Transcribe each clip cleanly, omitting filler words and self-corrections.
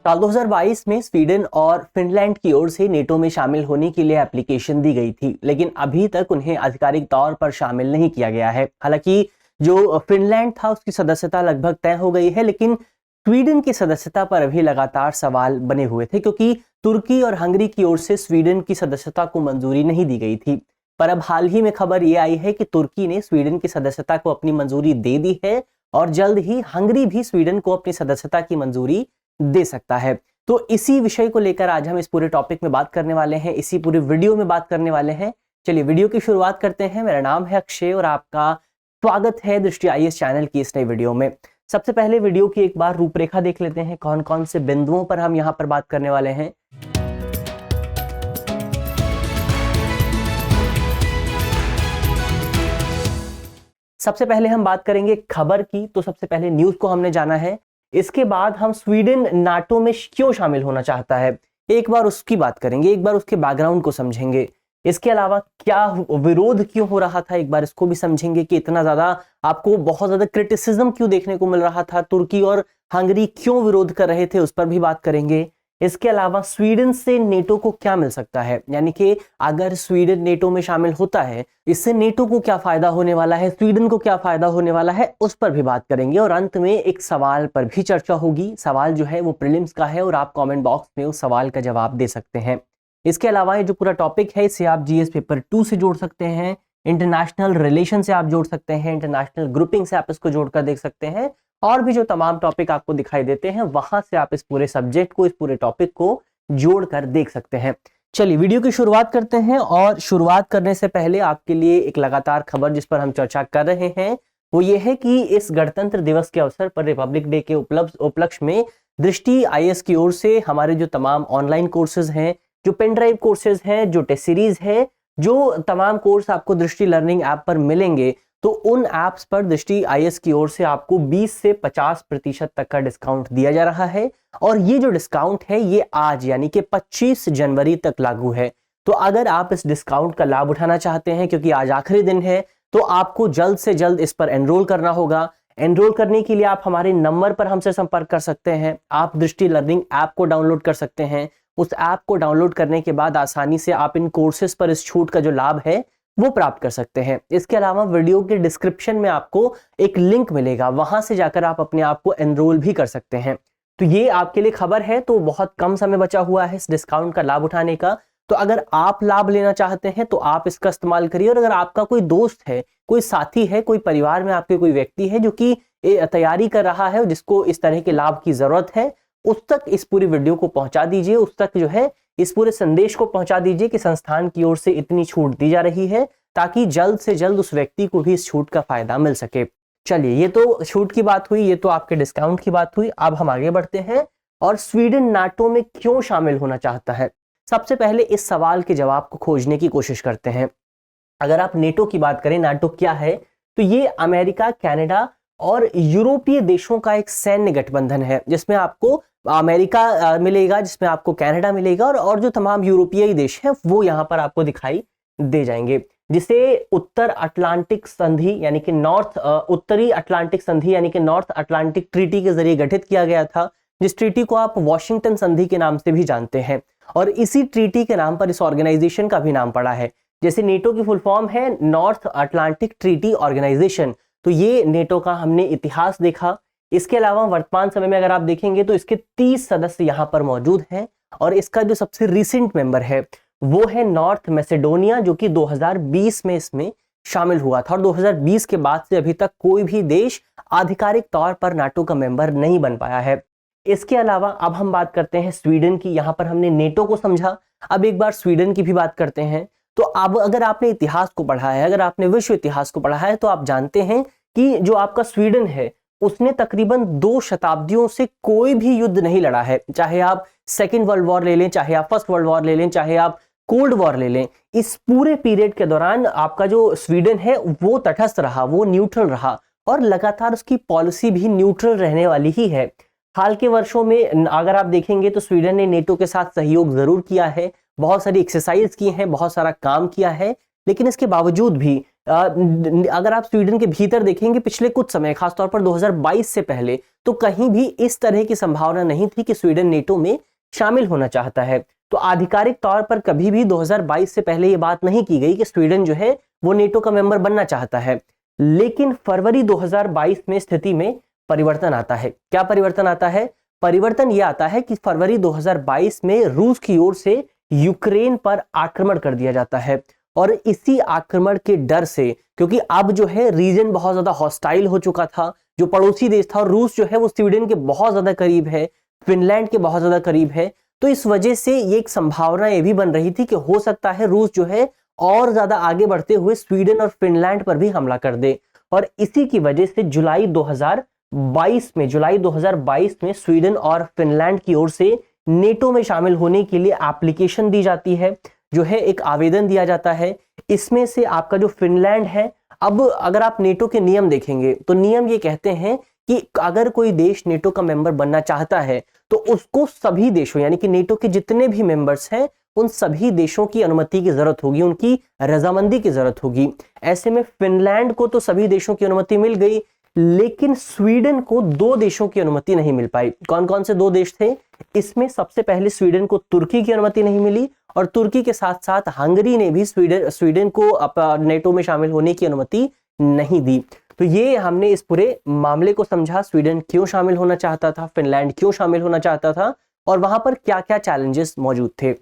साल 2022 में स्वीडन और फिनलैंड की ओर से नेटो में शामिल होने के लिए एप्लीकेशन दी गई थी, लेकिन अभी तक उन्हें आधिकारिक तौर पर शामिल नहीं किया गया है। हालांकि जो फिनलैंड था उसकी सदस्यता लगभग तय हो गई है, लेकिन स्वीडन की सदस्यता पर अभी लगातार सवाल बने हुए थे, क्योंकि तुर्की और हंगरी की ओर से स्वीडन की सदस्यता को मंजूरी नहीं दी गई थी। पर अब हाल ही में खबर ये आई है कि तुर्की ने स्वीडन की सदस्यता को अपनी मंजूरी दे दी है और जल्द ही हंगरी भी स्वीडन को अपनी सदस्यता की मंजूरी दे सकता है। तो इसी विषय को लेकर आज हम इस पूरे टॉपिक में बात करने वाले हैं, इसी पूरे वीडियो में बात करने वाले हैं। चलिए वीडियो की शुरुआत करते हैं। मेरा नाम है अक्षय और आपका स्वागत है दृष्टि आईएएस चैनल की इस नई वीडियो में। सबसे पहले वीडियो की एक बार रूपरेखा देख लेते हैं, कौन कौन से बिंदुओं पर हम यहाँ पर बात करने वाले हैं। सबसे पहले हम बात करेंगे खबर की, तो सबसे पहले न्यूज को हमने जाना है। इसके बाद हम स्वीडन नाटो में क्यों शामिल होना चाहता है एक बार उसकी बात करेंगे, एक बार उसके बैकग्राउंड को समझेंगे। इसके अलावा क्या विरोध क्यों हो रहा था एक बार इसको भी समझेंगे कि इतना ज्यादा आपको बहुत ज्यादा क्रिटिसिज्म क्यों देखने को मिल रहा था, तुर्की और हंगरी क्यों विरोध कर रहे थे उस पर भी बात करेंगे। इसके अलावा स्वीडन से नेटो को क्या मिल सकता है, यानी कि अगर स्वीडन नेटो में शामिल होता है इससे नेटो को क्या फायदा होने वाला है, स्वीडन को क्या फायदा होने वाला है, उस पर भी बात करेंगे। और अंत में एक सवाल पर भी चर्चा होगी। सवाल जो है वो प्रीलिम्स का है और आप कमेंट बॉक्स में उस सवाल का जवाब दे सकते हैं। इसके अलावा ये जो पूरा टॉपिक है इसे आप जीएस पेपर 2 से जोड़ सकते हैं, इंटरनेशनल रिलेशन से आप जोड़ सकते हैं, इंटरनेशनल ग्रुपिंग से आप इसको जोड़कर देख सकते हैं, और भी जो तमाम टॉपिक आपको दिखाई देते हैं वहां से आप इस पूरे सब्जेक्ट को, इस पूरे टॉपिक को जोड़कर देख सकते हैं। चलिए वीडियो की शुरुआत करते हैं। और शुरुआत करने से पहले आपके लिए एक लगातार खबर जिस पर हम चर्चा कर रहे हैं वो ये है कि इस गणतंत्र दिवस के अवसर पर, रिपब्लिक डे के उपलक्ष्य में दृष्टि आईएएस की ओर से हमारे जो तमाम ऑनलाइन कोर्सेज हैं, जो पेन ड्राइव कोर्सेज हैं, जो टेस्ट सीरीज है, जो तमाम कोर्स आपको दृष्टि लर्निंग ऐप पर मिलेंगे, तो उन ऐप्स पर दृष्टि आईएएस की ओर से आपको 20 से 50% तक का डिस्काउंट दिया जा रहा है। और ये जो डिस्काउंट है ये आज यानी कि 25 जनवरी तक लागू है। तो अगर आप इस डिस्काउंट का लाभ उठाना चाहते हैं, क्योंकि आज आखिरी दिन है, तो आपको जल्द से जल्द इस पर एनरोल करना होगा। एनरोल करने के लिए आप हमारे नंबर पर हमसे संपर्क कर सकते हैं। आप दृष्टि लर्निंग ऐप को डाउनलोड कर सकते हैं। उस ऐप को डाउनलोड करने के बाद आसानी से आप इन कोर्सेज पर इस छूट का जो लाभ है वो प्राप्त कर सकते हैं। इसके अलावा वीडियो के डिस्क्रिप्शन में आपको एक लिंक मिलेगा, वहां से जाकर आप अपने आप को एनरोल भी कर सकते हैं। तो ये आपके लिए खबर है। तो बहुत कम समय बचा हुआ है इस डिस्काउंट का लाभ उठाने का। तो अगर आप लाभ लेना चाहते हैं तो आप इसका इस्तेमाल करिए। और अगर आपका कोई दोस्त है, कोई साथी है, कोई परिवार में आपके कोई व्यक्ति है जो कि तैयारी कर रहा है, जिसको इस तरह के लाभ की जरूरत है, उस तक इस पूरी वीडियो को पहुंचा दीजिए, उस तक जो है इस पूरे संदेश को पहुंचा दीजिए कि संस्थान की ओर से इतनी छूट दी जा रही है, ताकि जल्द से जल्द उस व्यक्ति को भी इस छूट का फायदा मिल सके। चलिए ये तो छूट की बात हुई, ये तो आपके डिस्काउंट की बात हुई। अब हम आगे बढ़ते हैं और स्वीडन नाटो में क्यों शामिल होना चाहता है। सबसे पहले इस सवाल के जवाब को खोजने की कोशिश करते हैं। अगर आप नेटो की बात करें, नाटो क्या है, तो ये अमेरिका, कनाडा और यूरोपीय देशों का एक सैन्य गठबंधन है, जिसमें आपको अमेरिका मिलेगा, जिसमें आपको कनाडा मिलेगा, और जो तमाम यूरोपीय देश हैं वो यहाँ पर आपको दिखाई दे जाएंगे, जिसे उत्तर अटलांटिक संधि यानी कि उत्तरी अटलांटिक संधि यानी कि नॉर्थ अटलांटिक ट्रीटी के जरिए गठित किया गया था, जिस ट्रीटी को आप वॉशिंगटन संधि के नाम से भी जानते हैं। और इसी ट्रीटी के नाम पर इस ऑर्गेनाइजेशन का भी नाम पड़ा है। जैसे नेटो की फुल फॉर्म है नॉर्थ अटलांटिक ट्रीटी ऑर्गेनाइजेशन, तो ये नेटो का हमने इतिहास देखा। इसके अलावा वर्तमान समय में अगर आप देखेंगे तो इसके 30 सदस्य यहाँ पर मौजूद हैं। और इसका जो सबसे रिसेंट मेंबर है वो है नॉर्थ मैसेडोनिया, जो कि 2020 में इसमें शामिल हुआ था। और 2020 के बाद से अभी तक कोई भी देश आधिकारिक तौर पर नाटो का मेंबर नहीं बन पाया है। इसके अलावा अब हम बात करते हैं स्वीडन की। यहाँ पर हमने नेटो को समझा, अब एक बार स्वीडन की भी बात करते हैं। तो अब अगर आपने इतिहास को पढ़ा है, अगर आपने विश्व इतिहास को पढ़ा है, तो आप जानते हैं कि जो आपका स्वीडन है उसने तकरीबन 2 शताब्दियों से कोई भी युद्ध नहीं लड़ा है। चाहे आप सेकेंड वर्ल्ड वॉर ले लें, चाहे आप फर्स्ट वर्ल्ड वॉर ले लें, चाहे आप कोल्ड वॉर ले लें, इस पूरे पीरियड के दौरान आपका जो स्वीडन है वो तटस्थ रहा, वो न्यूट्रल रहा, और लगातार उसकी पॉलिसी भी न्यूट्रल रहने वाली ही है। हाल के वर्षों में अगर आप देखेंगे तो स्वीडन ने नेटो के साथ सहयोग जरूर किया है, बहुत सारी एक्सरसाइज की हैं, बहुत सारा काम किया है, लेकिन इसके बावजूद भी अगर आप स्वीडन के भीतर देखेंगे पिछले कुछ समय, खासतौर पर 2022 से पहले, तो कहीं भी इस तरह की संभावना नहीं थी कि स्वीडन नेटो में शामिल होना चाहता है। तो आधिकारिक तौर पर कभी भी 2022 से पहले ये बात नहीं की गई कि स्वीडन जो है वो नेटो का मेंबर बनना चाहता है। लेकिन फरवरी 2022 में स्थिति में परिवर्तन आता है। क्या परिवर्तन आता है? परिवर्तन यह आता है कि फरवरी 2022 में रूस की ओर से यूक्रेन पर आक्रमण कर दिया जाता है। और इसी आक्रमण के डर से, क्योंकि अब जो है रीजन बहुत ज्यादा हॉस्टाइल हो चुका था, जो पड़ोसी देश था, और रूस जो है वो स्वीडन के बहुत ज्यादा करीब है, फिनलैंड के बहुत ज्यादा करीब है, तो इस वजह से ये एक संभावना ये भी बन रही थी कि हो सकता है रूस जो है और ज्यादा आगे बढ़ते हुए स्वीडन और फिनलैंड पर भी हमला कर दे। और इसी की वजह से जुलाई 2022 में स्वीडन और फिनलैंड की ओर से नेटो में शामिल होने के लिए एप्लीकेशन दी जाती है, जो है एक आवेदन दिया जाता है। इसमें से आपका जो फिनलैंड है, अब अगर आप नेटो के नियम देखेंगे तो नियम ये कहते हैं कि अगर कोई देश नेटो का मेंबर बनना चाहता है तो उसको सभी देशों, यानी कि नेटो के जितने भी मेंबर्स हैं, उन सभी देशों की अनुमति की जरूरत होगी, उनकी रजामंदी की जरूरत होगी। ऐसे में फिनलैंड को तो सभी देशों की अनुमति मिल गई, लेकिन स्वीडन को 2 देशों की अनुमति नहीं मिल पाई। कौन कौन से 2 देश थे? इसमें सबसे पहले स्वीडन को तुर्की की अनुमति नहीं मिली, और तुर्की के साथ साथ हंगरी ने भी स्वीडन को नेटो में शामिल होने की अनुमति नहीं दी। तो ये हमने इस पूरे मामले को समझा, स्वीडन क्यों शामिल होना चाहता था, फिनलैंड क्यों शामिल होना चाहता था, और वहां पर क्या क्या चैलेंजेस मौजूद थे।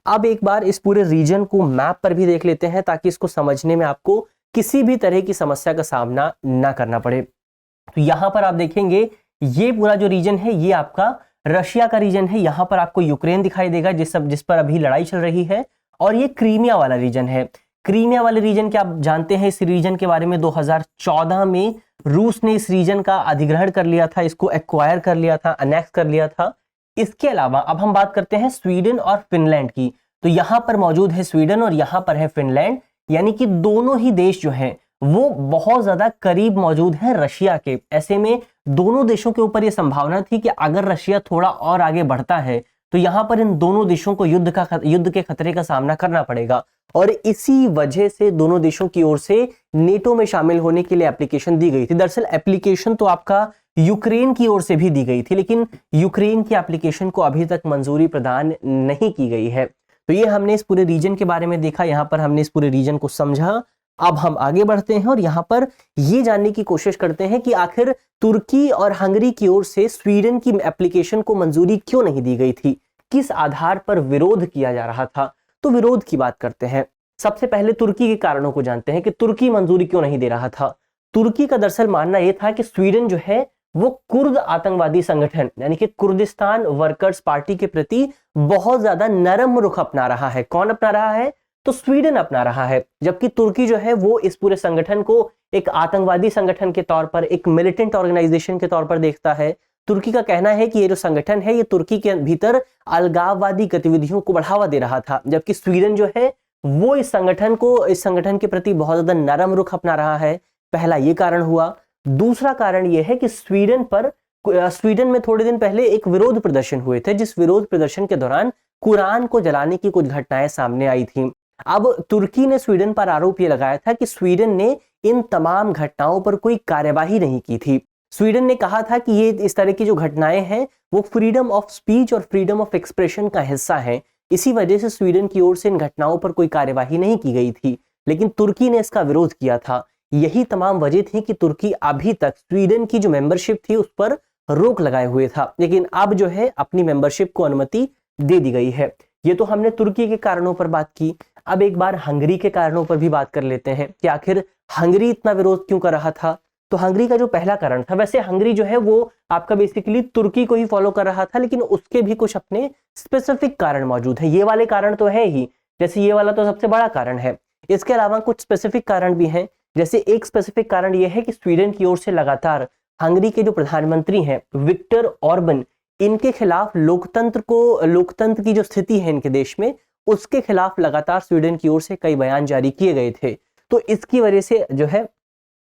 अब एक बार इस पूरे रीजन को मैप पर भी देख लेते हैं, ताकि इसको समझने में आपको किसी भी तरह की समस्या का सामना ना करना पड़े। तो यहां पर आप देखेंगे ये पूरा जो रीजन है ये आपका रशिया का रीजन है। यहां पर आपको यूक्रेन दिखाई देगा जिस पर अभी लड़ाई चल रही है, और ये क्रीमिया वाला रीजन है। क्रीमिया वाले रीजन के आप जानते हैं, इस रीजन के बारे में 2014 में रूस ने इस रीजन का अधिग्रहण कर लिया था, इसको एक्वायर कर लिया था, अनेक्स कर लिया था। इसके अलावा अब हम बात करते हैं स्वीडन और फिनलैंड की। तो यहां पर मौजूद है स्वीडन और यहां पर है फिनलैंड, यानी कि दोनों ही देश जो हैं वो बहुत ज्यादा करीब मौजूद है रशिया के। ऐसे में दोनों देशों के ऊपर यह संभावना थी कि अगर रशिया थोड़ा और आगे बढ़ता है तो यहां पर इन दोनों देशों को युद्ध के खतरे का सामना करना पड़ेगा। और इसी वजह से दोनों देशों की ओर से नेटो में शामिल होने के लिए एप्लीकेशन दी गई थी। दरअसल एप्लीकेशन तो आपका यूक्रेन की ओर से भी दी गई थी, लेकिन यूक्रेन की एप्लीकेशन को अभी तक मंजूरी प्रदान नहीं की गई है। तो ये हमने इस पूरे रीजन के बारे में देखा, यहां पर हमने इस पूरे रीजन को समझा। अब हम आगे बढ़ते हैं और यहां पर ये जानने की कोशिश करते हैं कि आखिर तुर्की और हंगरी की ओर से स्वीडन की एप्लीकेशन को मंजूरी क्यों नहीं दी गई थी, किस आधार पर विरोध किया जा रहा था। तो विरोध की बात करते हैं। सबसे पहले तुर्की के कारणों को जानते हैं कि तुर्की मंजूरी क्यों नहीं दे रहा था। तुर्की का दरअसल मानना यह था कि स्वीडन जो है वो कुर्द आतंकवादी संगठन यानी कि कुर्दिस्तान वर्कर्स पार्टी के प्रति बहुत ज्यादा नरम रुख अपना रहा है। कौन अपना रहा है? तो स्वीडन अपना रहा है। जबकि तुर्की जो है वो इस पूरे संगठन को एक आतंकवादी संगठन के तौर पर, एक मिलिटेंट ऑर्गेनाइजेशन के तौर पर देखता है। तुर्की का कहना है कि ये जो संगठन है ये तुर्की के भीतर अलगाववादी गतिविधियों को बढ़ावा दे रहा था, जबकि स्वीडन जो है वो इस संगठन के प्रति बहुत ज्यादा नरम रुख अपना रहा है। पहला ये कारण हुआ। दूसरा कारण यह है कि स्वीडन में थोड़े दिन पहले एक विरोध प्रदर्शन हुए थे, जिस विरोध प्रदर्शन के दौरान कुरान को जलाने की कुछ घटनाएं सामने आई थी। अब तुर्की ने स्वीडन पर आरोप यह लगाया था कि स्वीडन ने इन तमाम घटनाओं पर कोई कार्यवाही नहीं की थी। स्वीडन ने कहा था कि ये इस तरह की जो घटनाएं हैं वो फ्रीडम ऑफ स्पीच और फ्रीडम ऑफ एक्सप्रेशन का हिस्सा है। इसी वजह से स्वीडन की ओर से इन घटनाओं पर कोई कार्यवाही नहीं की गई थी, लेकिन तुर्की ने इसका विरोध किया था। यही तमाम वजह थी कि तुर्की अभी तक स्वीडन की जो मेंबरशिप थी उस पर रोक लगाए हुए था, लेकिन अब जो है अपनी मेंबरशिप को अनुमति दे दी गई है। ये तो हमने तुर्की के कारणों पर बात की। अब एक बार हंगरी के कारणों पर भी बात कर लेते हैं कि आखिर हंगरी इतना विरोध क्यों कर रहा था। तो हंगरी का जो पहला कारण था, वैसे हंगरी जो है वो आपका बेसिकली तुर्की को ही फॉलो कर रहा था, लेकिन उसके भी कुछ अपने स्पेसिफिक कारण मौजूद है। ये वाले कारण तो है ही, जैसे ये वाला तो सबसे बड़ा कारण है। इसके अलावा कुछ स्पेसिफिक कारण भी हैं। जैसे एक स्पेसिफिक कारण यह है कि स्वीडन की ओर से लगातार हंगरी के जो प्रधानमंत्री हैं विक्टर ऑर्बन, इनके खिलाफ लोकतंत्र की जो स्थिति है इनके देश में, उसके खिलाफ लगातार स्वीडन की ओर से कई बयान जारी किए गए थे। तो इसकी वजह से जो है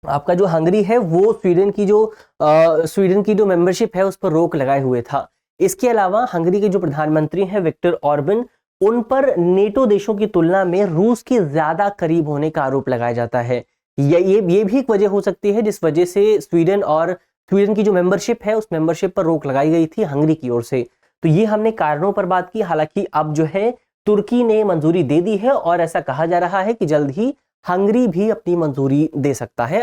आपका जो हंगरी है वो स्वीडन की जो मेंबरशिप है उस पर रोक लगाए हुए था। इसके अलावा हंगरी के जो प्रधानमंत्री हैं विक्टर ऑर्बन, उन पर नेटो देशों की तुलना में रूस के ज्यादा करीब होने का आरोप लगाया जाता है। ये भी एक वजह हो सकती है जिस वजह से स्वीडन की जो मेंबरशिप है उस मेंबरशिप पर रोक लगाई गई थी हंगरी की ओर से। तो ये हमने कारणों पर बात की। हालांकि अब जो है तुर्की ने मंजूरी दे दी है और ऐसा कहा जा रहा है कि जल्द ही हंगरी भी अपनी मंजूरी दे सकता है।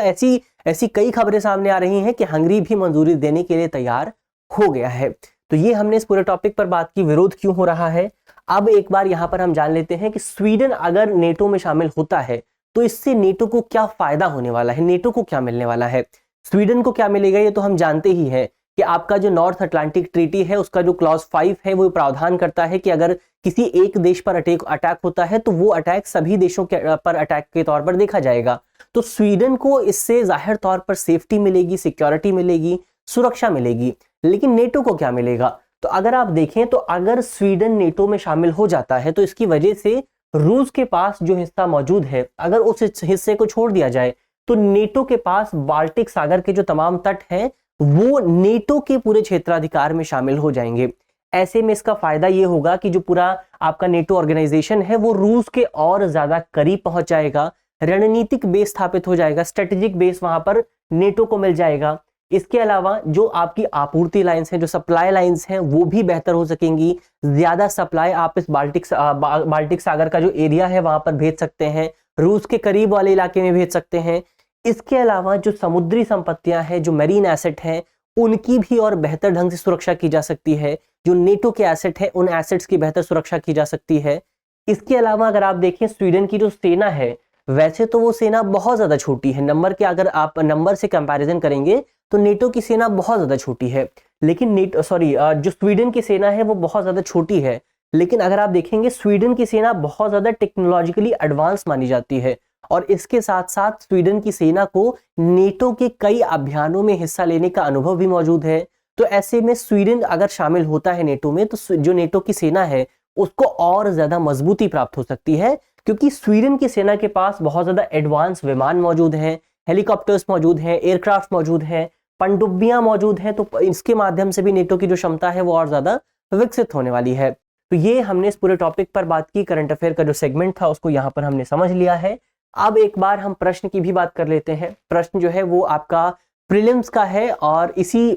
ऐसी कई खबरें सामने आ रही हैं कि हंगरी भी मंजूरी देने के लिए तैयार हो गया है। तो ये हमने इस पूरे टॉपिक पर बात की, विरोध क्यों हो रहा है। अब एक बार यहां पर हम जान लेते हैं कि स्वीडन अगर नेटो में शामिल होता है तो इससे नेटो को क्या फायदा होने वाला है, नेटो को क्या मिलने वाला है। स्वीडन को क्या मिलेगा ये तो हम जानते ही हैं कि आपका जो नॉर्थ अटलांटिक ट्रीटी है उसका जो क्लॉज 5 है वो प्रावधान करता है कि अगर किसी एक देश पर अटैक होता है तो वो अटैक सभी देशों के पर अटैक के तौर पर देखा जाएगा। तो स्वीडन को इससे जाहिर तौर पर सेफ्टी मिलेगी, सिक्योरिटी मिलेगी, सुरक्षा मिलेगी। लेकिन नेटो को क्या मिलेगा? तो अगर आप देखें तो अगर स्वीडन नेटो में शामिल हो जाता है तो इसकी वजह से रूस के पास जो हिस्सा मौजूद है अगर उस हिस्से को छोड़ दिया जाए तो नेटो के पास बाल्टिक सागर के जो तमाम तट हैं वो नेटो के पूरे क्षेत्राधिकार में शामिल हो जाएंगे। ऐसे में इसका फायदा ये होगा कि जो पूरा आपका नेटो ऑर्गेनाइजेशन है वो रूस के और ज्यादा करीब पहुंच जाएगा, रणनीतिक बेस स्थापित हो जाएगा, स्ट्रेटेजिक बेस वहां पर नेटो को मिल जाएगा। इसके अलावा जो आपकी आपूर्ति लाइंस हैं, जो सप्लाई लाइंस हैं वो भी बेहतर हो सकेंगी। ज्यादा सप्लाई आप इस बाल्टिक सागर का जो एरिया है वहां पर भेज सकते हैं, रूस के करीब वाले इलाके में भेज सकते हैं। इसके अलावा जो समुद्री संपत्तियां हैं, जो मैरीन एसेट हैं, उनकी भी और बेहतर ढंग से सुरक्षा की जा सकती है। जो नेटो के एसेट है उन एसेट्स की बेहतर सुरक्षा की जा सकती है। इसके अलावा अगर आप देखें स्वीडन की जो सेना है वैसे तो वो सेना बहुत ज्यादा छोटी है, अगर आप नंबर से कंपैरिजन करेंगे तो नेटो की सेना बहुत ज्यादा छोटी है। लेकिन जो स्वीडन की सेना है वो बहुत ज्यादा छोटी है, लेकिन अगर आप देखेंगे स्वीडन की सेना बहुत ज्यादा टेक्नोलॉजिकली एडवांस मानी जाती है। और इसके साथ साथ स्वीडन की सेना को नेटो के कई अभियानों में हिस्सा लेने का अनुभव भी मौजूद है। तो ऐसे में स्वीडन अगर शामिल होता है नेटो में तो जो नेटो की सेना है उसको और ज्यादा मजबूती प्राप्त हो सकती है, क्योंकि स्वीडन की सेना के पास बहुत ज्यादा एडवांस विमान मौजूद हैं, हेलीकॉप्टर्स मौजूद हैं, एयरक्राफ्ट मौजूद हैं, पनडुब्बियां मौजूद हैं। तो इसके माध्यम से भी नेटो की जो क्षमता है वो और ज्यादा विकसित होने वाली है। तो ये हमने इस पूरे टॉपिक पर बात की, करंट अफेयर का जो सेगमेंट था उसको यहाँ पर हमने समझ लिया है। अब एक बार हम प्रश्न की भी बात कर लेते हैं। प्रश्न जो है वो आपका प्रीलिम्स का है और इसी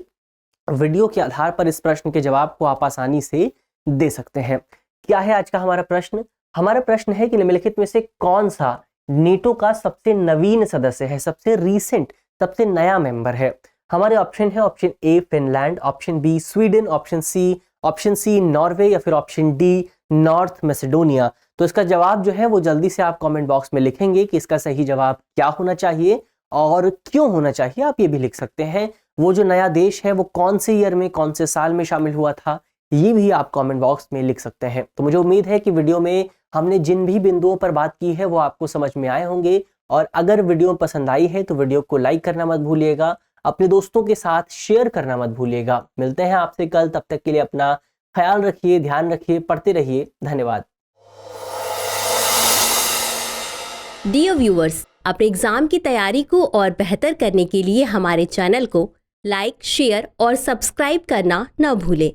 वीडियो के आधार पर इस प्रश्न के जवाब को आप आसानी से दे सकते हैं। क्या है आज का हमारा प्रश्न? हमारा प्रश्न है कि निम्नलिखित में से कौन सा नेटो का सबसे नवीन सदस्य है, सबसे रीसेंट, सबसे नया मेंबर है। हमारे ऑप्शन है option A Finland, option B Sweden, option C Norway या फिर ऑप्शन डी नॉर्थ मैसेडोनिया। तो इसका जवाब जो है वो जल्दी से आप कमेंट बॉक्स में लिखेंगे कि इसका सही जवाब क्या होना चाहिए और क्यों होना चाहिए। आप ये भी लिख सकते हैं वो जो नया देश है वो कौन से ईयर में, कौन से साल में शामिल हुआ था, ये भी आप कमेंट बॉक्स में लिख सकते हैं। तो मुझे उम्मीद है कि वीडियो में हमने जिन भी बिंदुओं पर बात की है वो आपको समझ में आए होंगे। और अगर वीडियो पसंद आई है तो वीडियो को लाइक करना मत भूलिएगा, अपने दोस्तों के साथ शेयर करना मत भूलिएगा। मिलते हैं आपसे कल, तब तक के लिए अपना ख्याल रखिए, ध्यान रखिए, पढ़ते रहिए। धन्यवाद। डियर व्यूअर्स, अपने एग्जाम की तैयारी को और बेहतर करने के लिए हमारे चैनल को लाइक, शेयर और सब्सक्राइब करना न भूलें।